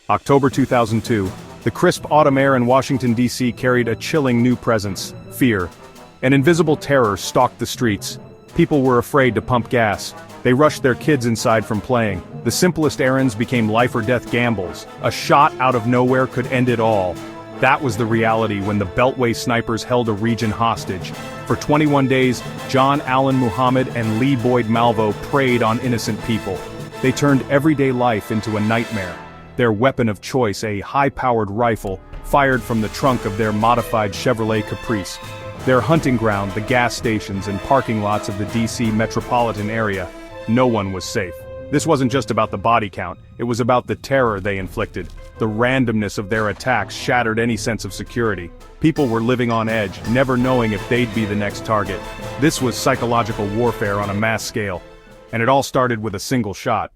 October 2002, the crisp autumn air in Washington, D.C. carried a chilling new presence: fear. An invisible terror stalked the streets. People were afraid to pump gas. They rushed their kids inside from playing. The simplest errands became life-or-death gambles. A shot out of nowhere could end it all. That was the reality when the Beltway snipers held a region hostage. For 21 days, John Allen Muhammad and Lee Boyd Malvo preyed on innocent people. They turned everyday life into a nightmare. Their weapon of choice, a high-powered rifle, fired from the trunk of their modified Chevrolet Caprice. Their hunting ground, the gas stations and parking lots of the D.C. metropolitan area. No one was safe. This wasn't just about the body count, it was about the terror they inflicted. The randomness of their attacks shattered any sense of security. People were living on edge, never knowing if they'd be the next target. This was psychological warfare on a mass scale. And it all started with a single shot.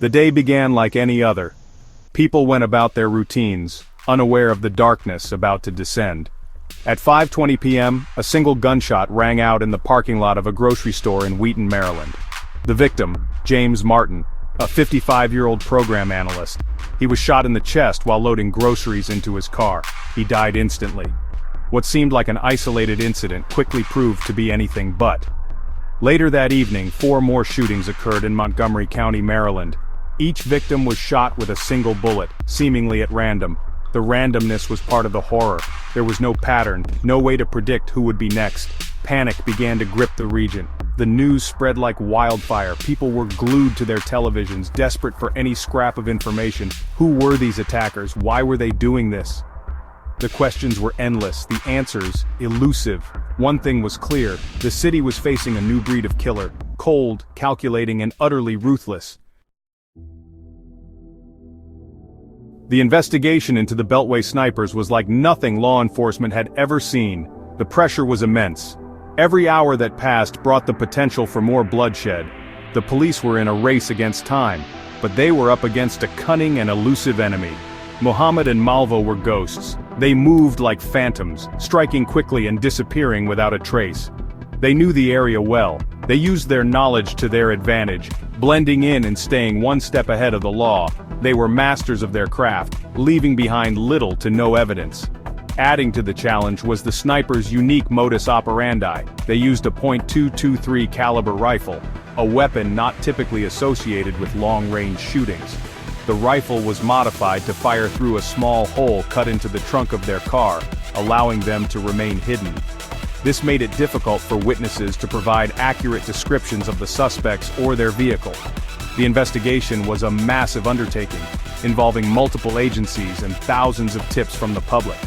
The day began like any other. People went about their routines, unaware of the darkness about to descend. At 5:20 p.m., a single gunshot rang out in the parking lot of a grocery store in Wheaton, Maryland. The victim, James Martin, a 55-year-old program analyst. He was shot in the chest while loading groceries into his car. He died instantly. What seemed like an isolated incident quickly proved to be anything but. Later that evening, 4 more shootings occurred in Montgomery County, Maryland. Each victim was shot with a single bullet, seemingly at random. The randomness was part of the horror. There was no pattern, no way to predict who would be next. Panic began to grip the region. The news spread like wildfire. People were glued to their televisions, desperate for any scrap of information. Who were these attackers? Why were they doing this? The questions were endless, the answers elusive. One thing was clear: the city was facing a new breed of killer, cold, calculating, and utterly ruthless. The investigation into the Beltway snipers was like nothing law enforcement had ever seen. The pressure was immense. Every hour that passed brought the potential for more bloodshed. The police were in a race against time, but they were up against a cunning and elusive enemy. Muhammad and Malvo were ghosts. They moved like phantoms, striking quickly and disappearing without a trace. They knew the area well. They used their knowledge to their advantage, blending in and staying one step ahead of the law. They were masters of their craft, leaving behind little to no evidence. Adding to the challenge was the snipers' unique modus operandi. They used a .223 caliber rifle, a weapon not typically associated with long-range shootings. The rifle was modified to fire through a small hole cut into the trunk of their car, allowing them to remain hidden. This made it difficult for witnesses to provide accurate descriptions of the suspects or their vehicle. The investigation was a massive undertaking, involving multiple agencies and thousands of tips from the public.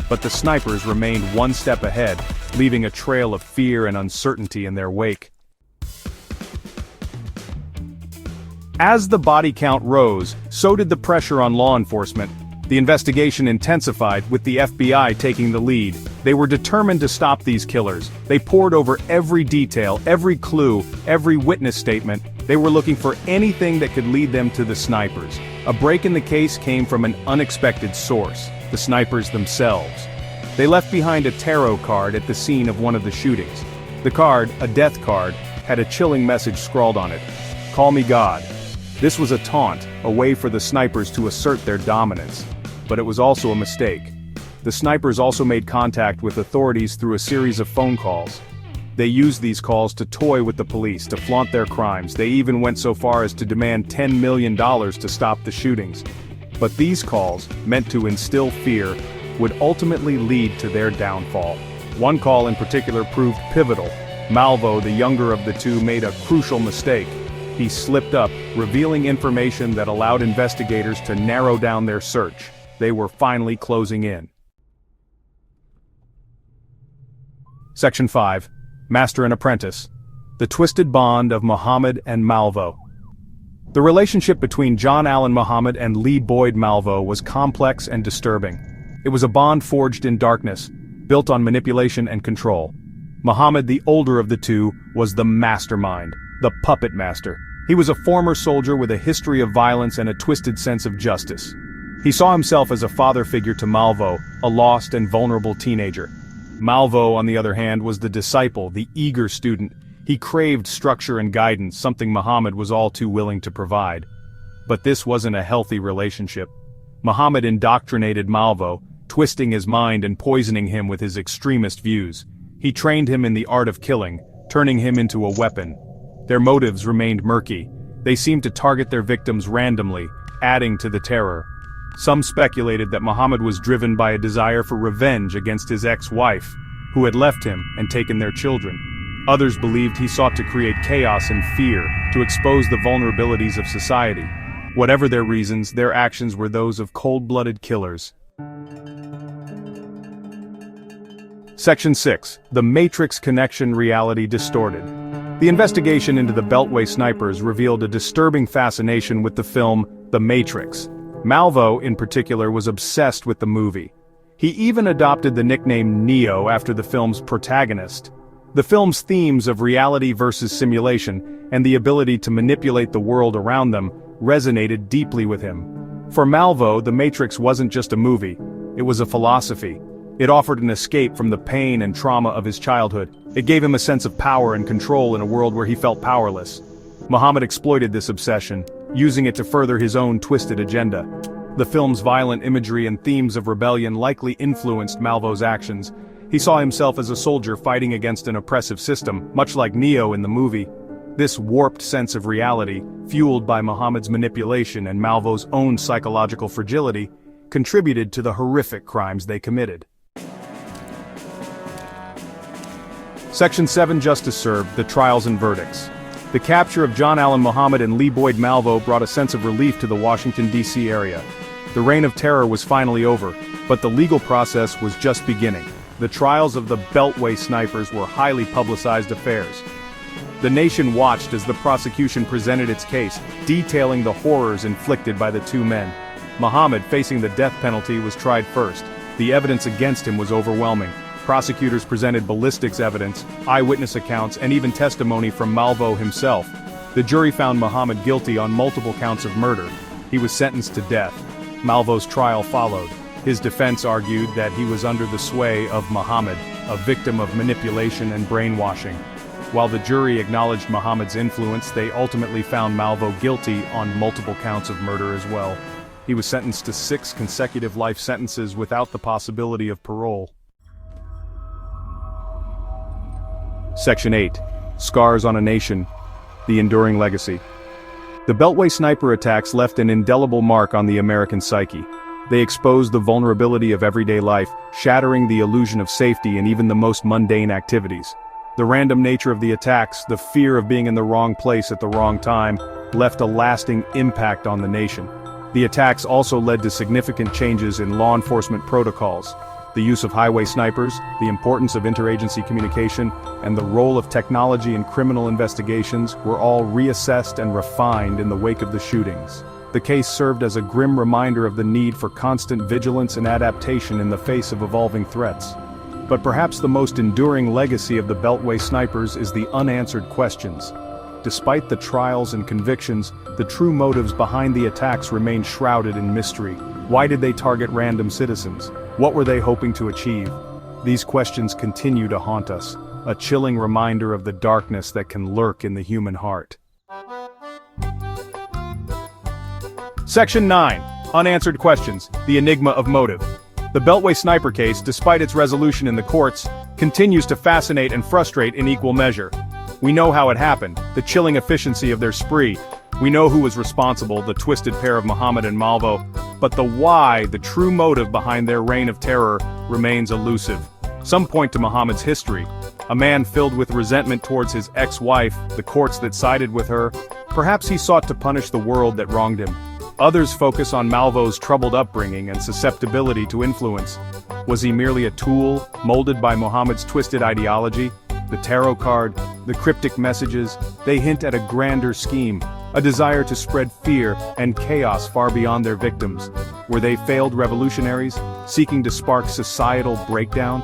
But the snipers remained one step ahead, leaving a trail of fear and uncertainty in their wake. As the body count rose, so did the pressure on law enforcement. The investigation intensified, with the FBI taking the lead. They were determined to stop these killers. They pored over every detail, every clue, every witness statement. They were looking for anything that could lead them to the snipers. A break in the case came from an unexpected source: the snipers themselves. They left behind a tarot card at the scene of one of the shootings. The card, a death card, had a chilling message scrawled on it: "Call me God." This was a taunt, a way for the snipers to assert their dominance. But it was also a mistake. The snipers also made contact with authorities through a series of phone calls. They used these calls to toy with the police, to flaunt their crimes. They even went so far as to demand $10 million to stop the shootings. But these calls, meant to instill fear, would ultimately lead to their downfall. One call in particular proved pivotal. Malvo, the younger of the two, made a crucial mistake. He slipped up, revealing information that allowed investigators to narrow down their search. They were finally closing in. Section 5. Master and Apprentice. The Twisted Bond of Muhammad and Malvo. The relationship between John Allen Muhammad and Lee Boyd Malvo was complex and disturbing. It was a bond forged in darkness, built on manipulation and control. Muhammad, the older of the two, was the mastermind, the puppet master. He was a former soldier with a history of violence and a twisted sense of justice. He saw himself as a father figure to Malvo, a lost and vulnerable teenager. Malvo, on the other hand, was the disciple, the eager student. He craved structure and guidance, something Muhammad was all too willing to provide. But this wasn't a healthy relationship. Muhammad indoctrinated Malvo, twisting his mind and poisoning him with his extremist views. He trained him in the art of killing, turning him into a weapon. Their motives remained murky. They seemed to target their victims randomly, adding to the terror. Some speculated that Muhammad was driven by a desire for revenge against his ex-wife, who had left him and taken their children. Others believed he sought to create chaos and fear, to expose the vulnerabilities of society. Whatever their reasons, their actions were those of cold-blooded killers. Section 6. The Matrix Connection Reality Distorted. The investigation into the Beltway Snipers revealed a disturbing fascination with the film The Matrix. Malvo, in particular, was obsessed with the movie. He even adopted the nickname Neo after the film's protagonist. The film's themes of reality versus simulation, and the ability to manipulate the world around them, resonated deeply with him. For Malvo, The Matrix wasn't just a movie, it was a philosophy. It offered an escape from the pain and trauma of his childhood. It gave him a sense of power and control in a world where he felt powerless. Muhammad exploited this obsession, using it to further his own twisted agenda. The film's violent imagery and themes of rebellion likely influenced Malvo's actions. He saw himself as a soldier fighting against an oppressive system, much like Neo in the movie. This warped sense of reality, fueled by Muhammad's manipulation and Malvo's own psychological fragility, contributed to the horrific crimes they committed. Section 7. Justice Served, the Trials and Verdicts. The capture of John Allen Muhammad and Lee Boyd Malvo brought a sense of relief to the Washington, D.C. area. The reign of terror was finally over, but the legal process was just beginning. The trials of the Beltway Snipers were highly publicized affairs. The nation watched as the prosecution presented its case, detailing the horrors inflicted by the two men. Muhammad, facing the death penalty, was tried first. The evidence against him was overwhelming. Prosecutors presented ballistics evidence, eyewitness accounts, and even testimony from Malvo himself. The jury found Muhammad guilty on multiple counts of murder. He was sentenced to death. Malvo's trial followed. His defense argued that he was under the sway of Muhammad, a victim of manipulation and brainwashing. While the jury acknowledged Muhammad's influence, they ultimately found Malvo guilty on multiple counts of murder as well. He was sentenced to 6 consecutive life sentences without the possibility of parole. Section 8. Scars on a Nation, the Enduring Legacy. The Beltway Sniper Attacks left an indelible mark on the American psyche. They exposed the vulnerability of everyday life, shattering the illusion of safety in even the most mundane activities. The random nature of the attacks, the fear of being in the wrong place at the wrong time, left a lasting impact on the nation. The attacks also led to significant changes in law enforcement protocols. The use of highway snipers, the importance of interagency communication, and the role of technology in criminal investigations were all reassessed and refined in the wake of the shootings. The case served as a grim reminder of the need for constant vigilance and adaptation in the face of evolving threats. But perhaps the most enduring legacy of the Beltway Snipers is the unanswered questions. Despite the trials and convictions, the true motives behind the attacks remain shrouded in mystery. Why did they target random citizens? What were they hoping to achieve? These questions continue to haunt us, a chilling reminder of the darkness that can lurk in the human heart. Section 9. Unanswered Questions, the Enigma of Motive. The Beltway Sniper case, despite its resolution in the courts, continues to fascinate and frustrate in equal measure. We know how it happened, the chilling efficiency of their spree. We know who was responsible, the twisted pair of Muhammad and Malvo. But the why, the true motive behind their reign of terror, remains elusive. Some point to Muhammad's history. A man filled with resentment towards his ex-wife, the courts that sided with her. Perhaps he sought to punish the world that wronged him. Others focus on Malvo's troubled upbringing and susceptibility to influence. Was he merely a tool, molded by Muhammad's twisted ideology? The tarot card, the cryptic messages, they hint at a grander scheme, a desire to spread fear and chaos far beyond their victims. Were they failed revolutionaries, seeking to spark societal breakdown?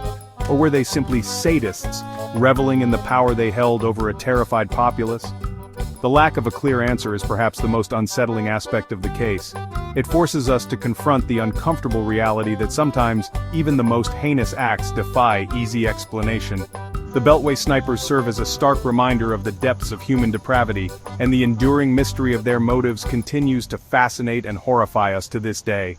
Or were they simply sadists, reveling in the power they held over a terrified populace? The lack of a clear answer is perhaps the most unsettling aspect of the case. It forces us to confront the uncomfortable reality that sometimes even the most heinous acts defy easy explanation. The Beltway snipers serve as a stark reminder of the depths of human depravity, and the enduring mystery of their motives continues to fascinate and horrify us to this day.